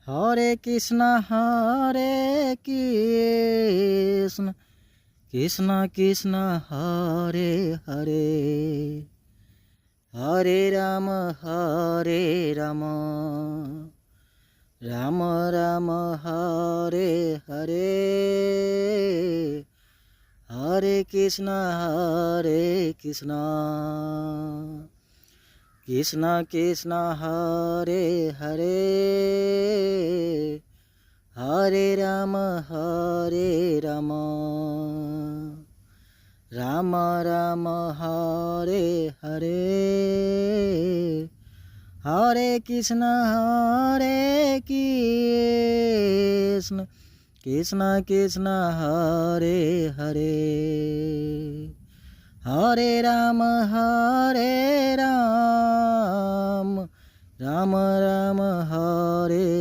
Hare Krishna Krishna Krishna Hare Hare, Hare Ram Ram Ram Hare Hare, Hare Krishna Krishna Krishna Hare Hare, Hare Ram Ram Ram Hare Hare, Hare Krishna Krishna Krishna Hare Hare, Hare Ram Ram Ram Hare